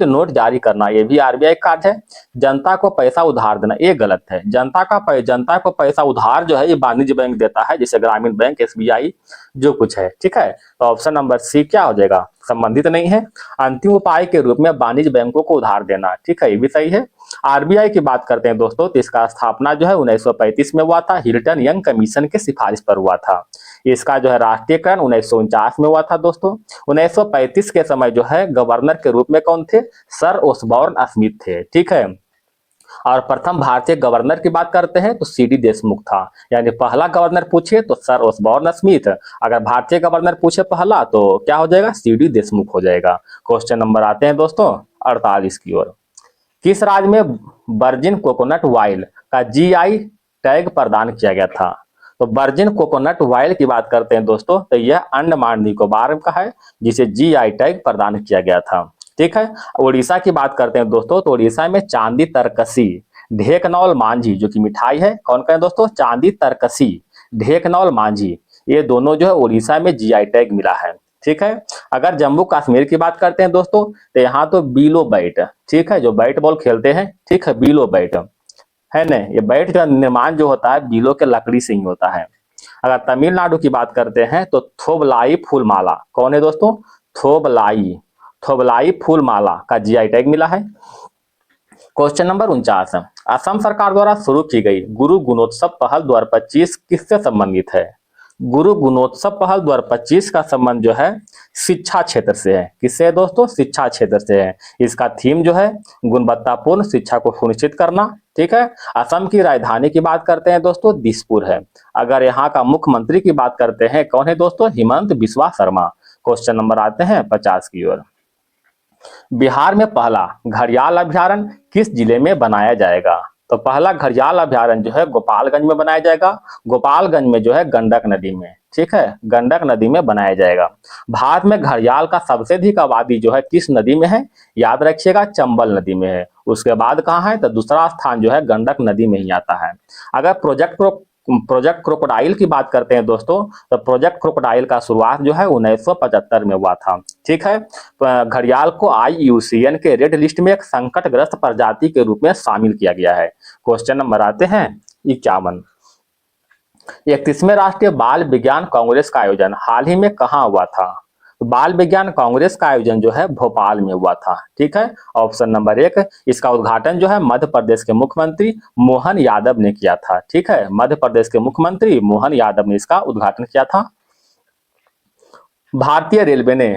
नोट जारी करना ये भी आरबीआई कार्य है। जनता को पैसा उधार देना ये गलत है। जनता को पैसा उधार जो है ये वाणिज्य बैंक देता है, जैसे ग्रामीण बैंक, एसबीआई जो कुछ है, ठीक है। तो ऑप्शन नंबर सी क्या हो जाएगा? संबंधित नहीं है। अंतिम उपाय के रूप में वाणिज्य बैंकों को उधार देना, ठीक है, ये भी सही है। आरबीआई की बात करते हैं दोस्तों, तो इसका स्थापना जो है 1935 में हुआ था, हिल्टन यंग कमीशन के सिफारिश पर हुआ था। इसका जो है राष्ट्रीयकरण 1949 में हुआ था दोस्तों। 1935 के समय जो है गवर्नर के रूप में कौन थे? सर ओसबॉर्न स्मिथ थे, ठीक है। और प्रथम भारतीय गवर्नर की बात करते हैं तो सीडी देशमुख था, यानी पहला गवर्नर पूछे तो सर ओसबॉर्न स्मिथ, अगर भारतीय गवर्नर पूछे पहला तो क्या हो जाएगा? सीडी देशमुख हो जाएगा। क्वेश्चन नंबर आते हैं दोस्तों 48 की ओर। किस राज्य में वर्जिन कोकोनट ऑयल का जीआई टैग प्रदान किया गया था? तो वर्जिन कोकोनट ऑयल की बात करते हैं दोस्तों, तो यह अंडमान निकोबार का है, जिसे जीआई टैग प्रदान किया गया था, ठीक है। उड़ीसा की बात करते हैं दोस्तों, तो उड़ीसा में चांदी तरकसी, ढेकनौल मांझी जो कि मिठाई है, कौन कहें दोस्तों? चांदी तरकसी, ढेकनौल मांझी, ये दोनों जो है उड़ीसा में जीआई टैग मिला है, ठीक है। अगर जम्मू कश्मीर की बात करते हैं दोस्तों, तो यहाँ तो बीलो बैट, ठीक है, जो बैट बॉल खेलते हैं, ठीक है, बीलो बैट है ना, ये बैट का निर्माण जो होता है बीलो के लकड़ी से ही होता है। अगर तमिलनाडु की बात करते हैं तो थोबलाई फूलमाला, कौन है दोस्तों? थोबलाई फूलमाला का जीआई टैग मिला है। क्वेश्चन नंबर 49, असम सरकार द्वारा शुरू की गई गुरु गुणोत्सव पहल 2025 किससे संबंधित है? गुरु गुणोत्सव पहल 2025 का संबंध जो है शिक्षा क्षेत्र से है। किससे है दोस्तों? शिक्षा क्षेत्र से है। इसका थीम जो है गुणवत्तापूर्ण शिक्षा को सुनिश्चित करना, ठीक है। असम की राजधानी की बात करते हैं दोस्तों, दिसपुर है। अगर यहाँ का मुख्यमंत्री की बात करते हैं, कौन है दोस्तों? हिमंत बिस्वा शर्मा। क्वेश्चन नंबर आते हैं 50 की ओर। बिहार में पहला घड़ियाल अभ्यारण्य किस जिले में बनाया जाएगा? तो पहला घड़ियाल अभ्यारण्य जो है गोपालगंज में बनाया जाएगा। गोपालगंज में जो है गंडक नदी में, ठीक है, गंडक नदी में बनाया जाएगा। भारत में घड़ियाल का सबसे अधिक आबादी जो है किस नदी में है? याद रखिएगा, चंबल नदी में है। उसके बाद कहाँ है? तो दूसरा स्थान जो है गंडक नदी में ही आता है। अगर प्रोजेक्ट क्रोकोडाइल की बात करते हैं दोस्तों, तो प्रोजेक्ट क्रोकोडाइल का शुरुआत जो है 1975 में हुआ था, ठीक है। घड़ियाल को IUCN के रेड लिस्ट में एक संकटग्रस्त प्रजाति के रूप में शामिल किया गया है। क्वेश्चन नंबर आते हैं 51, 31वें राष्ट्रीय बाल विज्ञान कांग्रेस का आयोजन हाल ही में कहाँ हुआ था? तो बाल विज्ञान कांग्रेस का आयोजन जो है भोपाल में हुआ था, ठीक है। ऑप्शन नंबर 1, इसका उद्घाटन जो है मध्य प्रदेश के मुख्यमंत्री मोहन यादव ने किया था, ठीक है, मध्य प्रदेश के मुख्यमंत्री मोहन यादव ने इसका उद्घाटन किया था। भारतीय रेलवे ने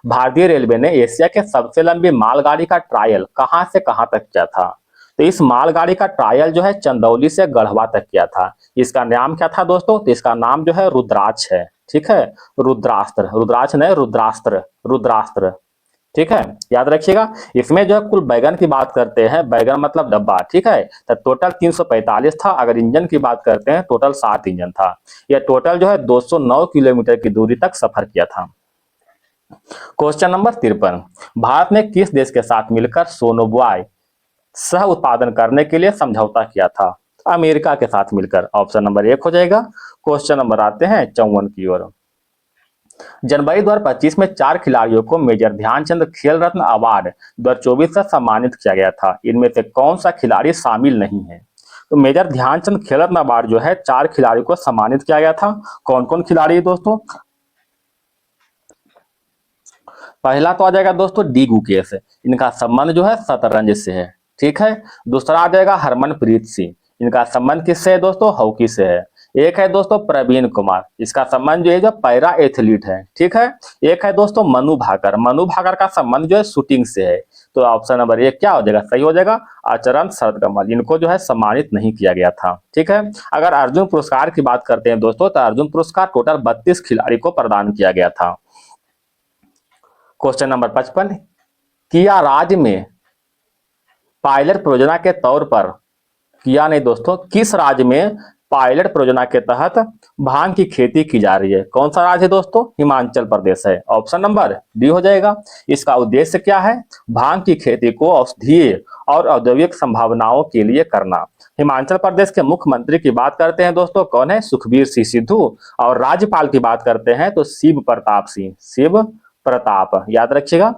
भारतीय रेलवे ने एशिया के सबसे लंबी मालगाड़ी का ट्रायल कहां से कहां तक किया था? तो इस मालगाड़ी का ट्रायल जो है चंदौली से गढ़वा तक किया था। इसका नाम क्या था दोस्तों? तो इसका नाम जो है रुद्राक्ष है, ठीक है, रुद्रास्त्र, रुद्राक्ष नहीं, रुद्रास्त्र, ठीक है, याद रखिएगा। इसमें जो है कुल बैगन की बात करते हैं, बैगन मतलब डब्बा, ठीक है, तो टोटल 345 था। अगर इंजन की बात करते हैं टोटल 7 इंजन था। यह टोटल जो है 209 किलोमीटर की दूरी तक सफर किया था। क्वेश्चन नंबर 53, भारत ने किस देश के साथ मिलकर सोनोबॉय सह उत्पादन करने के लिए समझौता किया था? अमेरिका के साथ मिलकर। ऑप्शन नंबर 1 हो जाएगा। क्वेश्चन नंबर आते हैं 54 की ओर। जनवरी 2025 में 4 खिलाड़ियों को मेजर ध्यानचंद खेल रत्न अवार्ड 2024 से सम्मानित किया गया था। इनमें से कौन सा खिलाड़ी शामिल नहीं है? तो मेजर ध्यानचंद खेल रत्न अवार्ड जो है 4 खिलाड़ियों को सम्मानित किया गया था। कौन कौन खिलाड़ी है दोस्तों? पहला तो आ जाएगा दोस्तों डी गुकेश, इनका संबंध जो है शतरंज से है। ठीक है। दूसरा आ जाएगा हरमनप्रीत सिंह, इनका संबंध किससे है दोस्तों? हॉकी से है। एक है दोस्तों प्रवीण कुमार, इसका संबंध जो है जो पैरा एथलीट है। ठीक है। एक है दोस्तों मनु भाकर, मनु भाकर का संबंध जो है शूटिंग से है। तो ऑप्शन नंबर 1 क्या हो जाएगा? सही हो जाएगा आचरण शरद कमल, इनको जो है सम्मानित नहीं किया गया था। ठीक है। अगर अर्जुन पुरस्कार की बात करते हैं दोस्तों, तो अर्जुन पुरस्कार टोटल 32 खिलाड़ी को प्रदान किया गया था। क्वेश्चन नंबर 55, किया राज्य में पायलट परियोजना के तौर पर, किया नहीं दोस्तों, किस राज्य में पायलट परियोजना के तहत भांग की खेती की जा रही है? कौन सा राज्य है दोस्तों? हिमाचल प्रदेश है। ऑप्शन नंबर डी हो जाएगा। इसका उद्देश्य क्या है? भांग की खेती को औषधीय और औद्योगिक संभावनाओं के लिए करना। हिमाचल प्रदेश के मुख्यमंत्री की बात करते हैं दोस्तों, कौन है? सुखबीर सिंह सिद्धू। और राज्यपाल की बात करते हैं तो शिव प्रताप सिंह, शिव प्रताप, याद रखिएगा।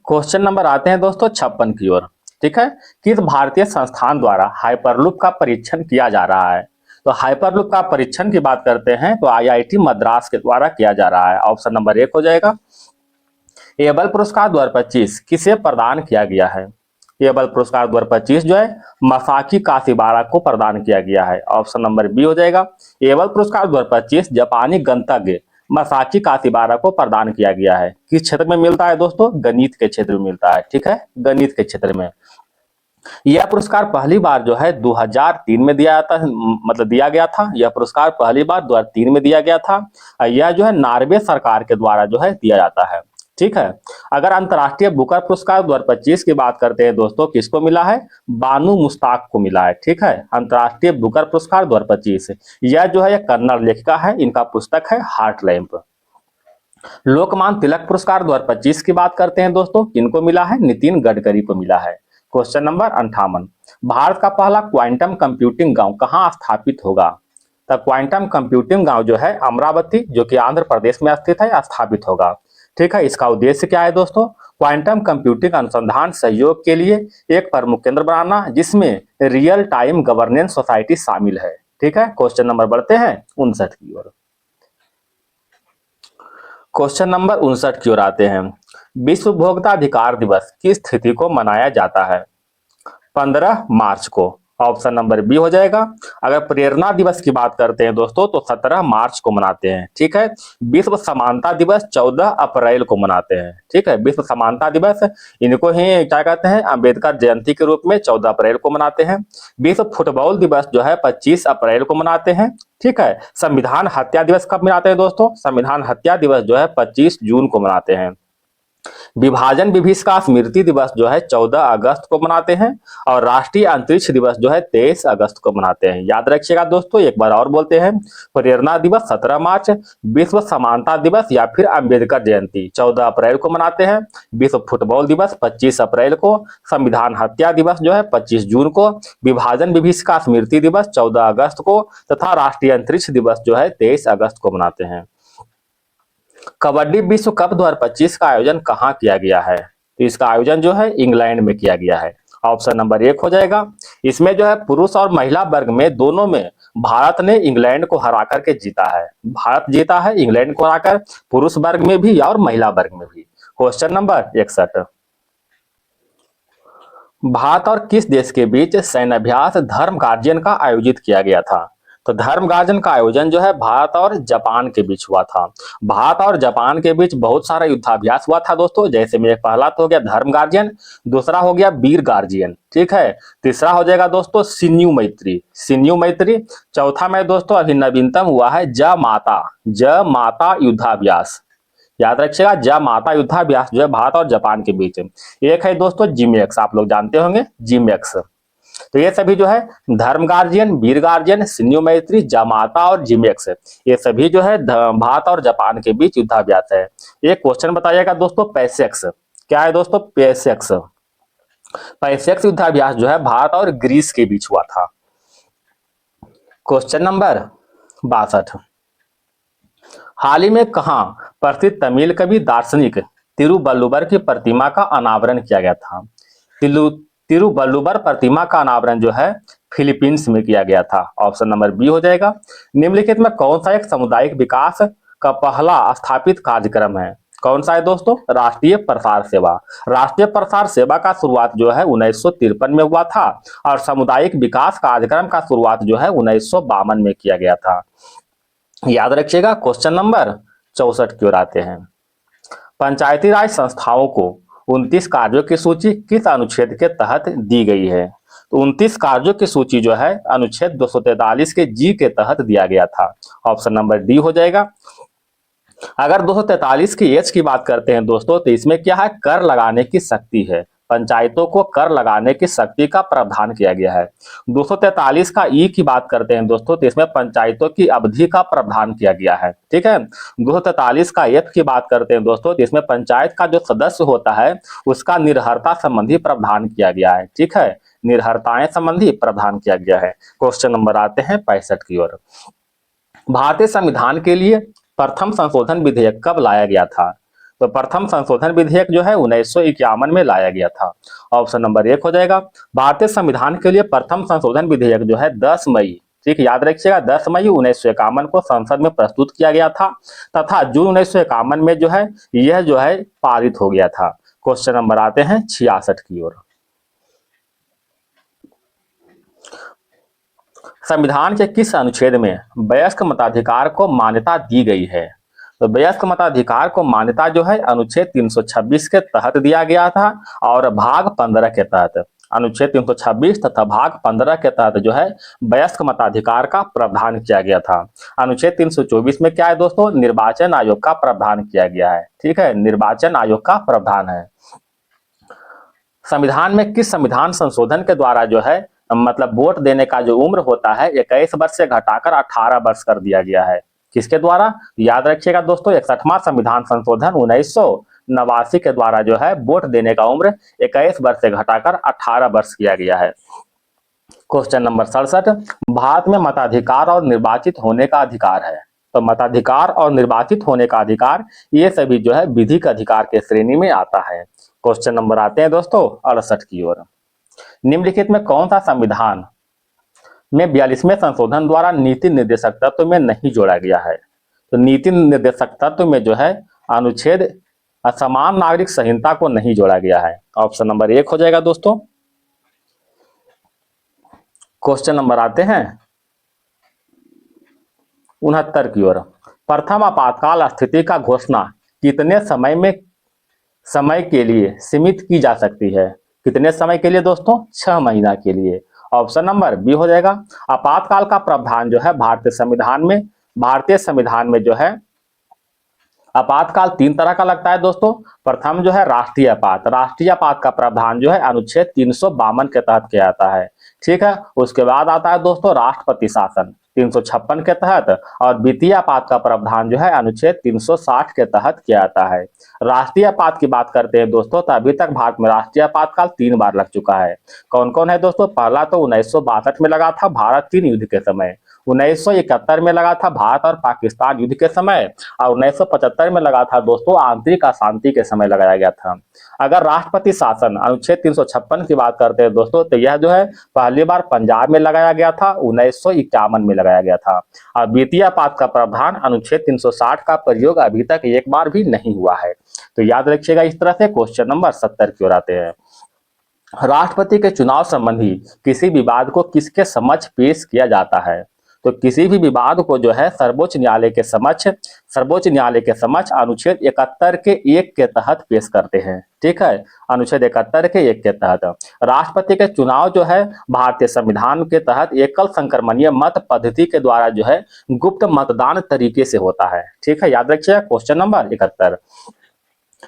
क्वेश्चन नंबर आते हैं दोस्तों 56 की ओर। ठीक है। किस भारतीय संस्थान द्वारा हाइपरलूप का परीक्षण किया जा रहा है? तो हाइपरलूप का परीक्षण की बात करते हैं तो आईआईटी मद्रास के द्वारा किया जा रहा है। ऑप्शन नंबर 1 हो जाएगा। एबल पुरस्कार 2025 किसे प्रदान किया गया है? एबल पुरस्कार 2025 जो है मसाकी काशिबारा को प्रदान किया गया है। ऑप्शन नंबर बी हो जाएगा। एबल पुरस्कार 2025 जापानी गणितज्ञ मसाकी काशिबारा को प्रदान किया गया है। किस क्षेत्र में मिलता है दोस्तों? गणित के क्षेत्र में मिलता है। ठीक है, गणित के क्षेत्र में। यह पुरस्कार पहली बार जो है 2003 में दिया जाता है, मतलब दिया गया था। यह पुरस्कार पहली बार 2003 में दिया गया था। यह जो है नॉर्वे सरकार के द्वारा जो है दिया जाता है। ठीक है। अगर अंतर्राष्ट्रीय बुकर पुरस्कार 2025 की बात करते हैं दोस्तों, किसको मिला है? बानू मुश्ताक को मिला है। ठीक है। अंतर्राष्ट्रीय बुकर पुरस्कार 2025 यह जो है कन्नड़ लेखिका है, इनका पुस्तक है हार्ट लैंप। लोकमान्य तिलक पुरस्कार 2025 की बात करते हैं दोस्तों, किनको मिला है? नितिन गडकरी को मिला है। क्वेश्चन नंबर 58, भारत का पहला क्वांटम कंप्यूटिंग गांव कहां स्थापित होगा? तो क्वांटम कंप्यूटिंग गांव जो है अमरावती, जो कि आंध्र प्रदेश में स्थित है, स्थापित होगा। ठीक है। इसका उद्देश्य क्या है दोस्तों? क्वांटम कंप्यूटिंग अनुसंधान सहयोग के लिए एक प्रमुख केंद्र बनाना, जिसमें रियल टाइम गवर्नेंस सोसाइटी शामिल है। ठीक है। क्वेश्चन नंबर बढ़ते हैं 59 की ओर। क्वेश्चन नंबर 59 की ओर आते हैं। विश्व उपभोक्ता अधिकार दिवस किस तिथि को मनाया जाता है? 15 मार्च को। ऑप्शन नंबर बी हो जाएगा। अगर प्रेरणा दिवस की बात करते हैं दोस्तों, तो 17 मार्च को मनाते हैं। ठीक है। विश्व समानता दिवस 14 अप्रैल को मनाते हैं। ठीक है। विश्व समानता दिवस, इनको ही क्या कहते हैं? अंबेडकर जयंती के रूप में 14 अप्रैल को मनाते हैं। विश्व फुटबॉल दिवस जो है 25 अप्रैल को मनाते हैं। ठीक है। संविधान हत्या दिवस कब मनाते हैं दोस्तों? संविधान हत्या दिवस जो है 25 जून को मनाते हैं। विभाजन विभीषिका स्मृति दिवस जो है 14 अगस्त को मनाते हैं। और राष्ट्रीय अंतरिक्ष दिवस जो है 23 अगस्त को मनाते हैं। याद रखिएगा दोस्तों, एक बार और बोलते हैं। प्रेरणा दिवस 17 मार्च, विश्व समानता दिवस या फिर अंबेडकर जयंती 14 अप्रैल को मनाते हैं। विश्व फुटबॉल दिवस 25 अप्रैल को, संविधान हत्या दिवस जो है 25 जून को, विभाजन विभीषिका स्मृति दिवस 14 अगस्त को तथा राष्ट्रीय अंतरिक्ष दिवस जो है 23 अगस्त को मनाते हैं। कबड्डी विश्व कप 2025 का आयोजन कहां किया गया है? तो इसका आयोजन जो है इंग्लैंड में किया गया है। ऑप्शन नंबर 1 हो जाएगा। इसमें जो है पुरुष और महिला वर्ग में दोनों में भारत ने इंग्लैंड को हरा करके जीता है। भारत जीता है इंग्लैंड को हराकर, पुरुष वर्ग में भी और महिला वर्ग में भी। क्वेश्चन नंबर 61, भारत और किस देश के बीच सैन्याभ्यास धर्म गार्जियन का आयोजित किया गया था? तो धर्म गार्जन का आयोजन जो है भारत और जापान के बीच हुआ था। भारत और जापान के बीच बहुत सारा युद्धाभ्यास हुआ था दोस्तों। जैसे में पहला तो हो गया धर्म गार्जियन, दूसरा हो गया वीर गार्जियन। ठीक है। तीसरा हो जाएगा दोस्तों सिन्यू मैत्री, सिन्यू मैत्री। चौथा में दोस्तों अभी नवीनतम हुआ है जमाता युद्धाभ्यास। याद रखिएगा, जमाता युद्धाभ्यास जो है भारत और जापान के बीच। एक है दोस्तों जिमेक्स, आप लोग जानते होंगे जिमेक्स। तो ये सभी जो है धर्म गार्जियन, वीर गार्जियन, सिन्यू मैत्री, जामाता और जिमेक्स, ये सभी जो है भारत और जापान के बीच युद्धाभ्यास है। एक क्वेश्चन बताइएगा दोस्तों, पैसेक्स क्या है दोस्तों? पैसेक्स, पैसेक्स युद्धाभ्यास जो है भारत और ग्रीस के बीच हुआ था। क्वेश्चन नंबर 62, हाल ही में कहाँ प्रसिद्ध तमिल कवि दार्शनिक तिरुवल्लुवर की प्रतिमा का अनावरण किया गया था? तिलु तिरुवल्लुवर प्रतिमा का अनावरण जो है फिलीपींस में किया गया था। ऑप्शन नंबर बी हो जाएगा। निम्नलिखित में कौन सा एक सामुदायिक विकास का पहला स्थापित कार्यक्रम है? कौन सा है दोस्तों? राष्ट्रीय प्रसार सेवा। राष्ट्रीय प्रसार सेवा का शुरुआत जो है 1953 में हुआ था और सामुदायिक विकास कार्यक्रम का शुरुआत जो है 1952 में किया गया था। याद रखिएगा। क्वेश्चन नंबर 64 की ओर आते हैं। पंचायती राज संस्थाओं को 29 कार्यों की सूची किस अनुच्छेद के तहत दी गई है? तो 29 कार्यों की सूची जो है अनुच्छेद 243 के जी के तहत दिया गया था। ऑप्शन नंबर डी हो जाएगा। अगर 243 की एच की बात करते हैं दोस्तों, तो इसमें क्या है? कर लगाने की शक्ति है। पंचायतों को कर लगाने की शक्ति का प्रावधान किया गया है। 243 का ई की बात करते हैं दोस्तों, तो इसमें पंचायतों की अवधि का प्रावधान किया गया है। ठीक है। 243 का एफ की बात करते हैं दोस्तों, तो इसमें पंचायत का जो सदस्य होता है उसका निर्हरता संबंधी प्रावधान किया गया है। ठीक है, निर्हरताएं संबंधी प्रावधान किया गया है। क्वेश्चन नंबर आते हैं 65 की ओर। भारतीय संविधान के लिए प्रथम संशोधन विधेयक कब लाया गया था? तो प्रथम संशोधन विधेयक जो है 1951 में लाया गया था। ऑप्शन नंबर 1 हो जाएगा। भारतीय संविधान के लिए प्रथम संशोधन विधेयक जो है 10 मई, ठीक, याद रखिएगा, 10 मई 1951 को संसद में प्रस्तुत किया गया था तथा जून 1951 में जो है यह जो है पारित हो गया था। क्वेश्चन नंबर आते हैं 66 की ओर। संविधान के किस अनुच्छेद में वयस्क मताधिकार को मान्यता दी गई है? तो वयस्क मताधिकार को मान्यता जो है अनुच्छेद 326 के तहत दिया गया था और भाग 15 के तहत, अनुच्छेद 326 तथा भाग 15 के तहत जो है वयस्क मताधिकार का प्रावधान किया गया था। अनुच्छेद 324 में क्या है दोस्तों? निर्वाचन आयोग का प्रावधान किया गया है। ठीक है, निर्वाचन आयोग का प्रावधान है। संविधान में किस संविधान संशोधन के द्वारा जो है मतलब वोट देने का जो उम्र होता है 21 वर्ष से घटाकर 18 वर्ष कर दिया गया है? किसके द्वारा? याद रखिएगा दोस्तों, 61वां संविधान संशोधन 1989 के द्वारा जो है वोट देने का उम्र 21 वर्ष से घटाकर 18 वर्ष किया गया है। Question number 67। भारत में मताधिकार और निर्वाचित होने का अधिकार है। तो मताधिकार और निर्वाचित होने का अधिकार ये सभी जो है विधिक अधिकार के श्रेणी में आता है। क्वेश्चन नंबर आते हैं दोस्तों 68 की ओर। निम्नलिखित में कौन सा संविधान में 42वें संशोधन द्वारा नीति निर्देशक तत्व में नहीं जोड़ा गया है? तो नीति निर्देशक तत्व में जो है अनुच्छेद समान नागरिक संहिता को नहीं जोड़ा गया है। ऑप्शन नंबर 1 हो जाएगा दोस्तों। क्वेश्चन नंबर आते हैं 69 की ओर। प्रथम आपातकाल स्थिति का घोषणा कितने समय के लिए सीमित की जा सकती है? कितने समय के लिए दोस्तों? 6 महीना के लिए। ऑप्शन नंबर बी हो जाएगा। आपातकाल का प्रावधान जो है भारतीय संविधान में जो है आपातकाल 3 तरह का लगता है दोस्तों। प्रथम जो है राष्ट्रीय आपात का प्रावधान जो है अनुच्छेद 352 के तहत किया जाता है। ठीक है, उसके बाद आता है दोस्तों राष्ट्रपति शासन 356 के तहत और द्वितीय आपात का प्रावधान जो है अनुच्छेद 360 के तहत किया जाता है। राष्ट्रीय आपात की बात करते हैं दोस्तों, तो अभी तक भारत में राष्ट्रीय आपातकाल 3 बार लग चुका है। कौन कौन है दोस्तों? पहला तो 1962 में लगा था भारत चीन युद्ध के समय, 1971 में लगा था भारत और पाकिस्तान युद्ध के समय और 1975 में लगा था दोस्तों आंतरिक अशांति के समय लगाया गया था। अगर राष्ट्रपति शासन अनुच्छेद 356 की बात करते हैं दोस्तों, तो यह जो है पहली बार पंजाब में लगाया गया था, 1951 में लगाया गया था। और द्वितीय आपात का प्रावधान अनुच्छेद 360 का प्रयोग अभी तक एक बार भी नहीं हुआ है। तो याद रखिएगा इस तरह से। क्वेश्चन नंबर 70 की ओर आते हैं। राष्ट्रपति के चुनाव संबंधी किसी विवाद को किसके समक्ष पेश किया जाता है? तो किसी भी विवाद को जो है सर्वोच्च न्यायालय के समक्ष अनुच्छेद 71 के 1 के तहत पेश करते हैं। ठीक है, अनुच्छेद 71 के 1 के तहत। राष्ट्रपति के चुनाव जो है भारतीय संविधान के तहत एकल संक्रमणीय मत पद्धति के द्वारा जो है गुप्त मतदान तरीके से होता है। ठीक है, याद रखिएगा। Question number 71।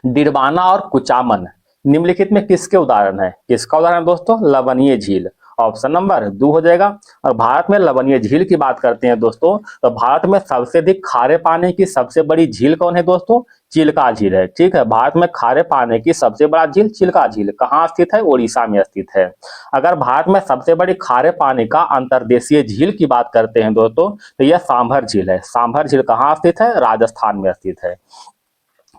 डिडवाना और कुचामन निम्नलिखित में किसके उदाहरण है? किसका उदाहरण दोस्तों? लवणीय झील। ऑप्शन नंबर 2 हो जाएगा। और भारत में लवणीय झील की बात करते हैं दोस्तों, तो भारत में सबसे अधिक खारे पानी की सबसे बड़ी झील कौन है दोस्तों? चिल्का झील है। ठीक है, भारत में खारे पानी की सबसे बड़ा झील चिल्का झील कहाँ स्थित है? ओडिशा में स्थित है। अगर भारत में सबसे बड़ी खारे पानी का अंतर्देशीय झील की बात करते हैं दोस्तों, तो यह सांभर झील है। सांभर झील कहाँ स्थित है? राजस्थान में स्थित है।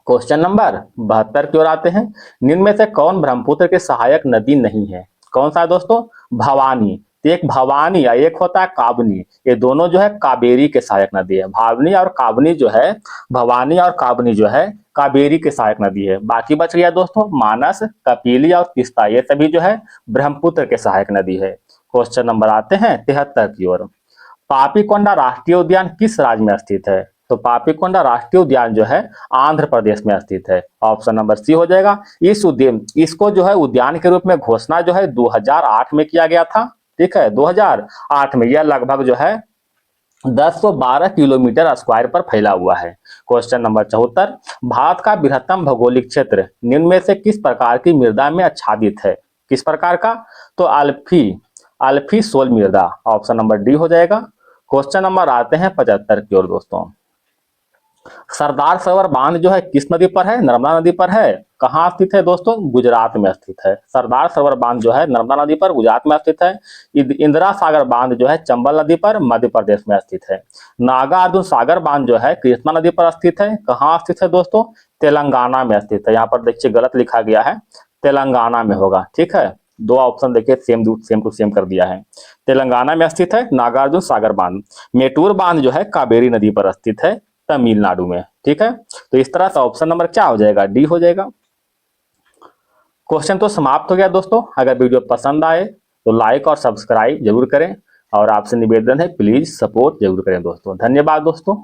क्वेश्चन नंबर 72 की ओर आते हैं। निम्न में से कौन ब्रह्मपुत्र के सहायक नदी नहीं है? कौन सा है दोस्तों? भवानी। तो एक भवानी या एक होता है काबनी, ये दोनों जो है कावेरी के सहायक नदी है। भावनी और काबनी जो है, भवानी और काबनी जो है कावेरी के सहायक नदी है। बाकी बच गया दोस्तों मानस, कपिली और तीस्ता, ये सभी जो है ब्रह्मपुत्र के सहायक नदी है। क्वेश्चन नंबर आते हैं 73 की ओर। पापीकोंडा राष्ट्रीय उद्यान किस राज्य में स्थित है? तो पापीकोंडा राष्ट्रीय उद्यान जो है आंध्र प्रदेश में स्थित है। ऑप्शन नंबर सी हो जाएगा। इस उद्यान इसको जो है उद्यान के रूप में घोषणा जो है 2008 में किया गया था। ठीक है, 2008 में। यह लगभग जो है 1012 किलोमीटर स्क्वायर पर फैला हुआ है। Question number 74। भारत का बृहत्तम भौगोलिक क्षेत्र निम्न में से किस प्रकार की मृदा में आच्छादित है? किस प्रकार का? तो अल्फी सोल मृदा। ऑप्शन नंबर डी हो जाएगा। क्वेश्चन नंबर आते हैं 75 की ओर दोस्तों। सरदार सरोवर बांध जो है किस नदी पर है? नर्मदा नदी पर है। कहाँ स्थित है दोस्तों? गुजरात में स्थित है। सरदार सरोवर बांध जो है नर्मदा नदी पर गुजरात में स्थित है। इंदिरा सागर बांध जो है चंबल नदी पर मध्य प्रदेश में स्थित है। नागार्जुन सागर बांध जो है कृष्णा नदी पर स्थित है। कहाँ स्थित है दोस्तों? तेलंगाना में स्थित है। यहाँ पर देखिए गलत लिखा गया है, तेलंगाना में होगा। ठीक है, दो ऑप्शन देखिए सेम टू सेम कर दिया है। तेलंगाना में स्थित है नागार्जुन सागर बांध। मेटूर बांध जो है कावेरी नदी पर स्थित है तमिलनाडु में। ठीक है, तो इस तरह से ऑप्शन नंबर क्या हो जाएगा? डी हो जाएगा। क्वेश्चन तो समाप्त हो गया दोस्तों। अगर वीडियो पसंद आए तो लाइक और सब्सक्राइब जरूर करें, और आपसे निवेदन है प्लीज सपोर्ट जरूर करें दोस्तों। धन्यवाद दोस्तों।